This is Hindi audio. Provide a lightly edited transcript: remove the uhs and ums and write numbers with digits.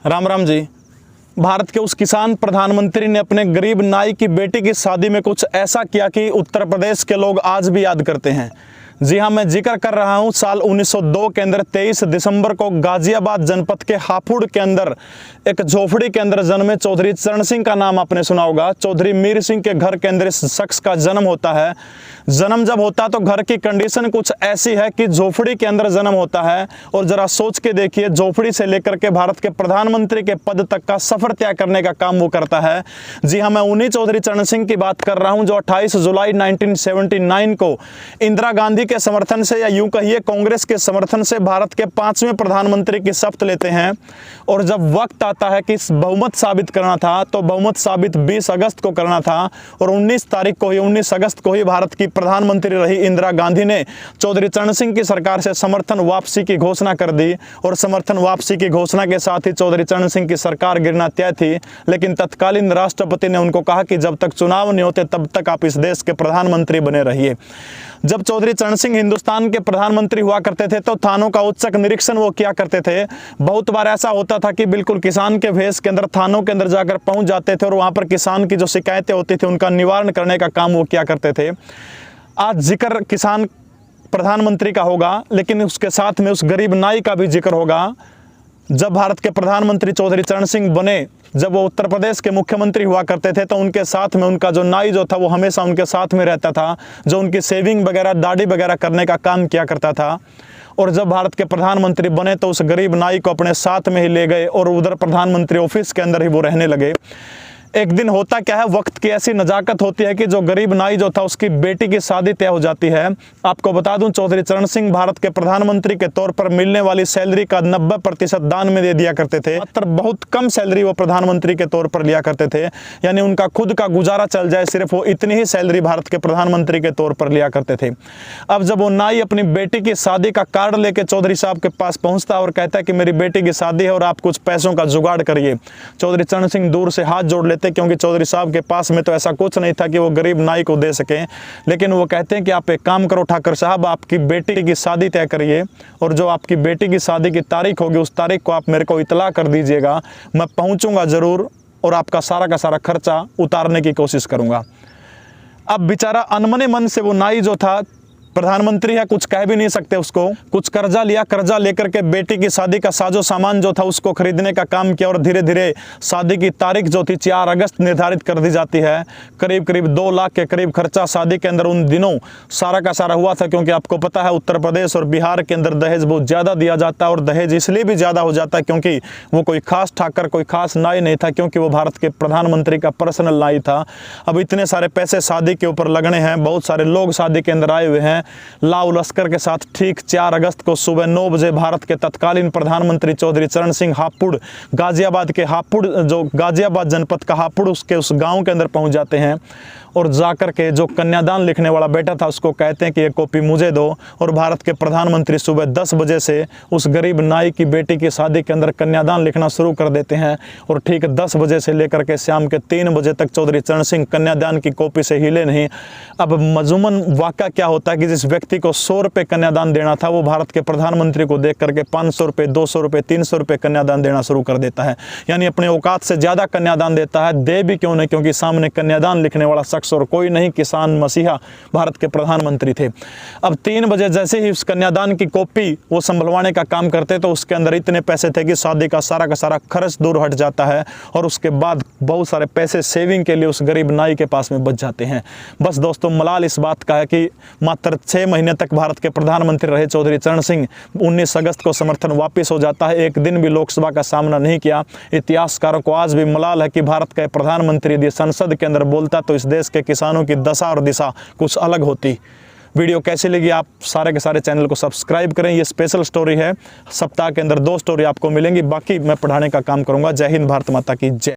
राम राम जी। भारत के उस किसान प्रधानमंत्री ने अपने गरीब नाई की बेटी की शादी में कुछ ऐसा किया कि उत्तर प्रदेश के लोग आज भी याद करते हैं। जी हाँ, मैं जिक्र कर रहा हूँ साल 1902 के अंदर 23 दिसंबर को गाजियाबाद जनपद के हापुड़ के अंदर एक झोपड़ी के अंदर जन्मे चौधरी चरण सिंह का नाम आपने सुना होगा। चौधरी मीर सिंह के घर के अंदर इस शख्स का जन्म होता है। जन्म जब होता तो घर की कंडीशन कुछ ऐसी है कि झोपड़ी के अंदर जन्म होता है। और जरा सोच के देखिए, झोपड़ी से लेकर के भारत के प्रधानमंत्री के पद तक का सफर तय करने का काम वो करता है। जी हाँ, मैं उन्हीं चौधरी चरण सिंह की बात कर रहा हूँ जो 28 जुलाई 1979 को इंदिरा गांधी के समर्थन से, या यूं कहिए कांग्रेस के समर्थन से, भारत के 5वें प्रधानमंत्री की शपथ लेते हैं। और जब वक्त आता है कि बहुमत साबित करना था तो बहुमत साबित 20 अगस्त को करना था। और 19 अगस्त को ही भारत की प्रधानमंत्री रही इंदिरा गांधी ने चौधरी चरण सिंह की सरकार से समर्थन वापसी की घोषणा कर दी। और समर्थन वापसी की घोषणा के साथ ही चौधरी चरण सिंह की सरकार गिरना तय थी। लेकिन तत्कालीन राष्ट्रपति ने उनको कहा कि जब तक चुनाव नहीं होते तब तक आप इस देश के प्रधानमंत्री बने रहिए। जब चौधरी चरण सिंह हिंदुस्तान के प्रधानमंत्री हुआ करते थे तो थानों का औचक निरीक्षण वो किया करते थे। बहुत बार ऐसा होता था कि बिल्कुल किसान के भेष के अंदर थानों के अंदर जाकर पहुंच जाते थे और वहां पर किसान की जो शिकायतें होती थी उनका निवारण करने का काम वो किया करते थे। आज जिक्र किसान प्रधानमंत्री का होगा, लेकिन उसके साथ में उस गरीब नाई का भी जिक्र होगा। जब भारत के प्रधानमंत्री चौधरी चरण सिंह बने, जब वो उत्तर प्रदेश के मुख्यमंत्री हुआ करते थे तो उनके साथ में उनका जो नाई जो था वो हमेशा उनके साथ में रहता था, जो उनकी सेविंग वगैरह, दाढ़ी वगैरह करने का काम किया करता था। और जब भारत के प्रधानमंत्री बने तो उस गरीब नाई को अपने साथ में ही ले गए और उधर प्रधानमंत्री ऑफिस के अंदर ही वो रहने लगे। एक दिन होता क्या है, वक्त की ऐसी नजाकत होती है कि जो गरीब नाई जो था उसकी बेटी की शादी तय हो जाती है। आपको बता दूं, चौधरी चरण सिंह भारत के प्रधानमंत्री के तौर पर मिलने वाली सैलरी का 90% दान में दे दिया करते थे। मात्र बहुत कम सैलरी वो प्रधानमंत्री के तौर पर लिया करते थे, यानी उनका खुद का गुजारा चल जाए सिर्फ वो इतनी ही सैलरी भारत के प्रधानमंत्री के तौर पर लिया करते थे। अब जब वो नाई अपनी बेटी की शादी का कार्ड लेके चौधरी साहब के पास पहुंचता और कहता है कि मेरी बेटी की शादी है और आप कुछ पैसों का जुगाड़ करिए, चौधरी चरण सिंह दूर से हाथ जोड़ लेते, क्योंकि चौधरी साहब के पास में तो ऐसा कुछ नहीं था कि वो गरीब नाई को दे सकें। लेकिन वो कहते हैं कि आप एक काम करो ठाकर साहब, आपकी बेटी की शादी तय करिए और जो आपकी बेटी की शादी की तारीख होगी उस तारीख को आप मेरे को इतला कर दीजिएगा। मैं पहुंचूंगा जरूर और आपका सारा का सारा खर्चा उतारने की कोशिश करूंगा। अब बेचारा अनमने मन से वो नाई जो था, प्रधानमंत्री है, कुछ कह भी नहीं सकते उसको, कुछ कर्जा लिया, कर्जा लेकर के बेटी की शादी का साजो सामान जो था उसको खरीदने का काम किया। और धीरे धीरे शादी की तारीख जो थी 4 अगस्त निर्धारित कर दी जाती है। करीब करीब 2 लाख के करीब खर्चा शादी के अंदर उन दिनों सारा का सारा हुआ था, क्योंकि आपको पता है उत्तर प्रदेश और बिहार के अंदर दहेज बहुत ज़्यादा दिया जाता है। और दहेज इसलिए भी ज़्यादा हो जाता है क्योंकि वो कोई खास ठाकर, कोई खास नाई नहीं था, क्योंकि वो भारत के प्रधानमंत्री का पर्सनल नाई था। अब इतने सारे पैसे शादी के ऊपर लगने हैं, बहुत सारे लोग शादी के अंदर आए हुए हैं लाव लश्कर के साथ। ठीक 4 अगस्त को सुबह 9 बजे भारत के तत्कालीन प्रधानमंत्री चौधरी चरण सिंह हापुड़, गाजियाबाद के हापुड़, जो गाजियाबाद जनपद का हापुड़, उसके उस गांव के अंदर पहुंच जाते हैं। और जाकर के जो कन्यादान लिखने वाला बेटा था उसको कहते हैं कि ये कॉपी मुझे दो। और भारत के प्रधानमंत्री सुबह 10 बजे से उस गरीब नाई की बेटी की शादी के अंदर कन्यादान लिखना शुरू कर देते हैं। और ठीक 10 बजे से लेकर के शाम के 3 बजे तक चौधरी चरण सिंह कन्यादान की कॉपी से हिले नहीं। अब मजूमन वाक़या क्या होता है कि जिस व्यक्ति को 100 रुपये कन्यादान देना था वो भारत के प्रधानमंत्री को देख करके 500 रुपये, 200 रुपये, 300 रुपये कन्यादान देना शुरू कर देता है। यानी अपने औकात से ज़्यादा कन्यादान देता है। दे भी क्यों नहीं, क्योंकि सामने कन्यादान लिखने वाला और कोई नहीं, किसान मसीहा भारत के प्रधानमंत्री थे। अब 3 बजे जैसे ही उस कन्यादान की कॉपी वो संभलवाने का काम करते तो उसके अंदर इतने पैसे थे कि शादी का सारा खर्च दूर हट जाता है। और उसके बाद बहुत सारे पैसे सेविंग के लिए उस गरीब नाई के पास में बच जाते हैं। बस दोस्तों, मलाल इस बात का है कि मात्र 6 महीने तक भारत के प्रधानमंत्री रहे चौधरी चरण सिंह। 19 अगस्त को समर्थन वापस हो जाता है। एक दिन भी लोकसभा का सामना नहीं किया। इतिहासकारों को आज भी मलाल है कि भारत का प्रधानमंत्री यदि संसद के अंदर बोलता तो इस देश के किसानों की दशा और दिशा कुछ अलग होती। वीडियो कैसी लगी, आप सारे के सारे चैनल को सब्सक्राइब करें। ये स्पेशल स्टोरी है, सप्ताह के अंदर 2 स्टोरी आपको मिलेंगी, बाकी मैं पढ़ाने का काम करूंगा। जय हिंद, भारत माता की जय।